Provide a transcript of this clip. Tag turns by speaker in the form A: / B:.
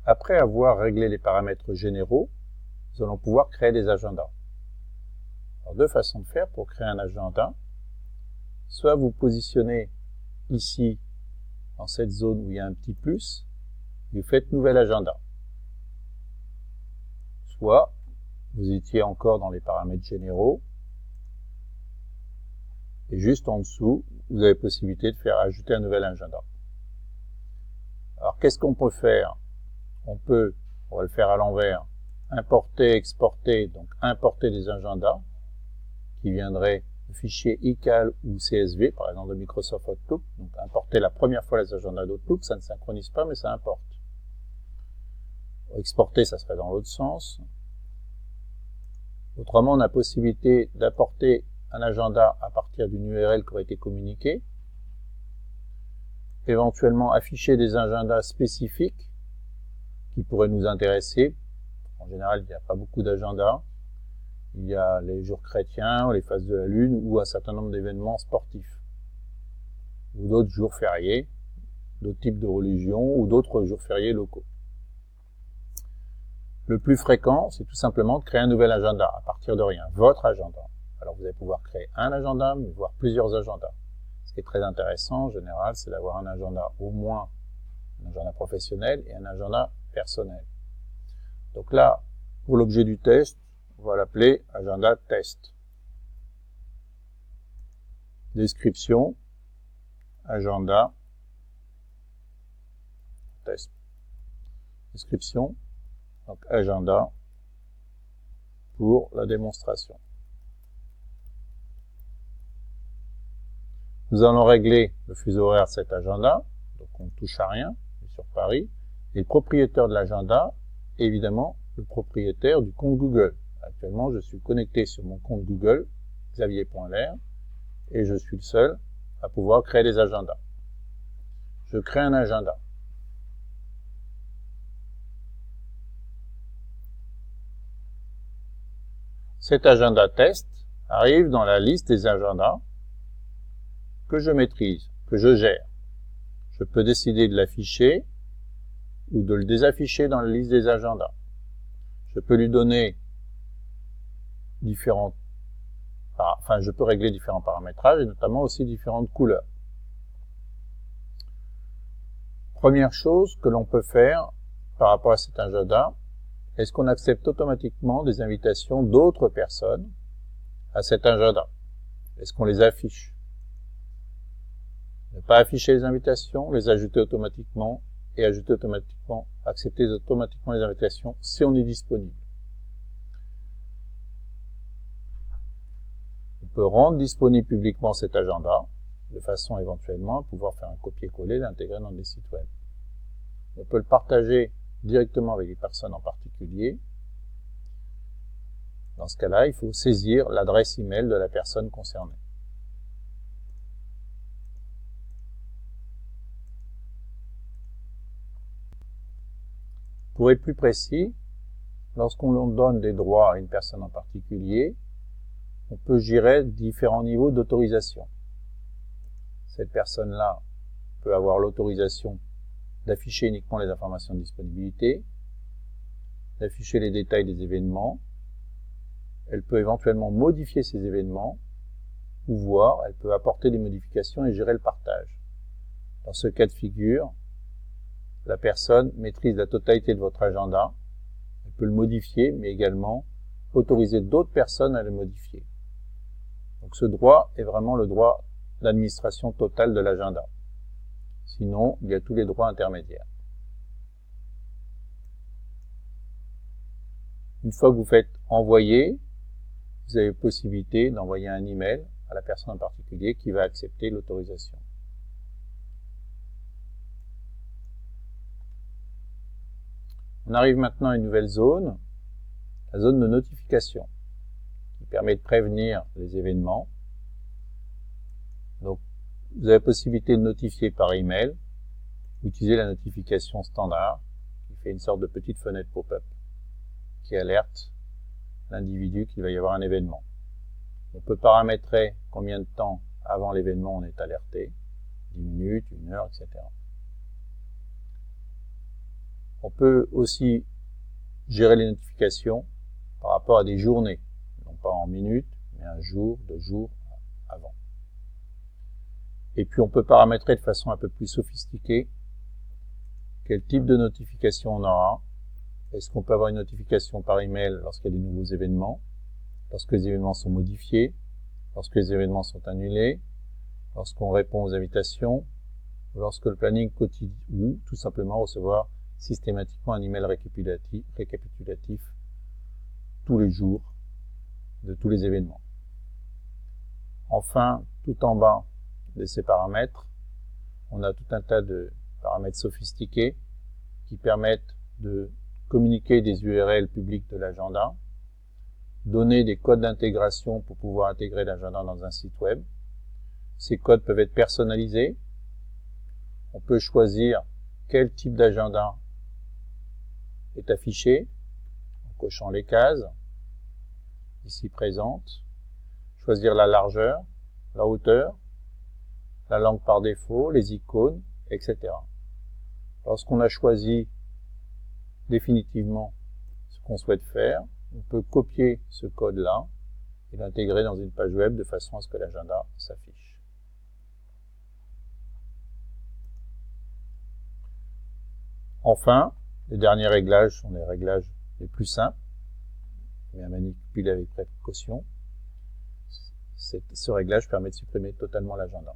A: Après avoir réglé les paramètres généraux, nous allons pouvoir créer des agendas. Alors, deux façons de faire pour créer un agenda. Soit vous positionnez ici, dans cette zone où il y a un petit plus, et vous faites nouvel agenda. Soit vous étiez encore dans les paramètres généraux, et juste en dessous, vous avez possibilité de faire ajouter un nouvel agenda. Alors, qu'est-ce qu'on peut faire? On va le faire à l'envers, importer, exporter, donc importer des agendas qui viendraient de fichiers ICAL ou CSV, par exemple de Microsoft Outlook. Donc, importer la première fois les agendas d'Outlook, ça ne synchronise pas, mais ça importe. Exporter, ça serait dans l'autre sens. Autrement, on a possibilité d'apporter un agenda à partir d'une URL qui aurait été communiquée. Éventuellement, afficher des agendas spécifiques qui pourraient nous intéresser. En général, il n'y a pas beaucoup d'agendas. Il y a les jours chrétiens, les phases de la lune, ou un certain nombre d'événements sportifs. Ou d'autres jours fériés, d'autres types de religions, ou d'autres jours fériés locaux. Le plus fréquent, c'est tout simplement de créer un nouvel agenda, à partir de rien, votre agenda. Alors vous allez pouvoir créer un agenda, mais voire plusieurs agendas. Ce qui est très intéressant, en général, c'est d'avoir un agenda, au moins un agenda professionnel et un agenda personnel. Donc là, pour l'objet du test, on va l'appeler agenda test. Description, agenda, test. Description, donc agenda pour la démonstration. Nous allons régler le fuseau horaire de cet agenda, donc on ne touche à rien, on est sur Paris. Et le propriétaire de l'agenda, évidemment, le propriétaire du compte Google. Actuellement, je suis connecté sur mon compte Google, xavier.ler, et je suis le seul à pouvoir créer des agendas. Je crée un agenda. Cet agenda test arrive dans la liste des agendas que je maîtrise, que je gère. Je peux décider de l'afficher ou de le désafficher dans la liste des agendas. Je peux lui donner je peux régler différents paramétrages et notamment aussi différentes couleurs. Première chose que l'on peut faire par rapport à cet agenda, est-ce qu'on accepte automatiquement des invitations d'autres personnes à cet agenda? Est-ce qu'on les affiche? Ne pas afficher les invitations, les ajouter automatiquement et accepter automatiquement les invitations si on est disponible. On peut rendre disponible publiquement cet agenda de façon éventuellement à pouvoir faire un copier-coller et l'intégrer dans des sites web. On peut le partager directement avec des personnes en particulier. Dans ce cas-là, il faut saisir l'adresse email de la personne concernée. Pour être plus précis, lorsqu'on donne des droits à une personne en particulier, on peut gérer différents niveaux d'autorisation. Cette personne-là peut avoir l'autorisation d'afficher uniquement les informations de disponibilité, d'afficher les détails des événements. Elle peut éventuellement modifier ces événements, ou voir, elle peut apporter des modifications et gérer le partage. Dans ce cas de figure, la personne maîtrise la totalité de votre agenda. Elle peut le modifier, mais également autoriser d'autres personnes à le modifier. Donc ce droit est vraiment le droit d'administration totale de l'agenda. Sinon, il y a tous les droits intermédiaires. Une fois que vous faites envoyer, vous avez possibilité d'envoyer un email à la personne en particulier qui va accepter l'autorisation. On arrive maintenant à une nouvelle zone, la zone de notification, qui permet de prévenir les événements. Donc, vous avez la possibilité de notifier par email, ou utiliser la notification standard, qui fait une sorte de petite fenêtre pop-up, qui alerte l'individu qu'il va y avoir un événement. On peut paramétrer combien de temps avant l'événement on est alerté, 10 minutes, 1 heure, etc. On peut aussi gérer les notifications par rapport à des journées, non pas en minutes, mais un jour, 2 jours avant. Et puis on peut paramétrer de façon un peu plus sophistiquée quel type de notification on aura. Est-ce qu'on peut avoir une notification par email lorsqu'il y a des nouveaux événements, lorsque les événements sont modifiés, lorsque les événements sont annulés, lorsqu'on répond aux invitations, lorsque le planning quotidien, ou tout simplement recevoir systématiquement un email récapitulatif tous les jours de tous les événements. Enfin, tout en bas de ces paramètres, on a tout un tas de paramètres sophistiqués qui permettent de communiquer des URL publiques de l'agenda, donner des codes d'intégration pour pouvoir intégrer l'agenda dans un site web. Ces codes peuvent être personnalisés. On peut choisir quel type d'agenda est affiché en cochant les cases ici présentes, choisir la largeur, la hauteur, la langue par défaut, les icônes, etc. Lorsqu'on a choisi définitivement ce qu'on souhaite faire, on peut copier ce code-là et l'intégrer dans une page web de façon à ce que l'agenda s'affiche. Enfin, les derniers réglages sont les réglages les plus simples, mais à manipuler avec précaution. Ce réglage permet de supprimer totalement l'agenda.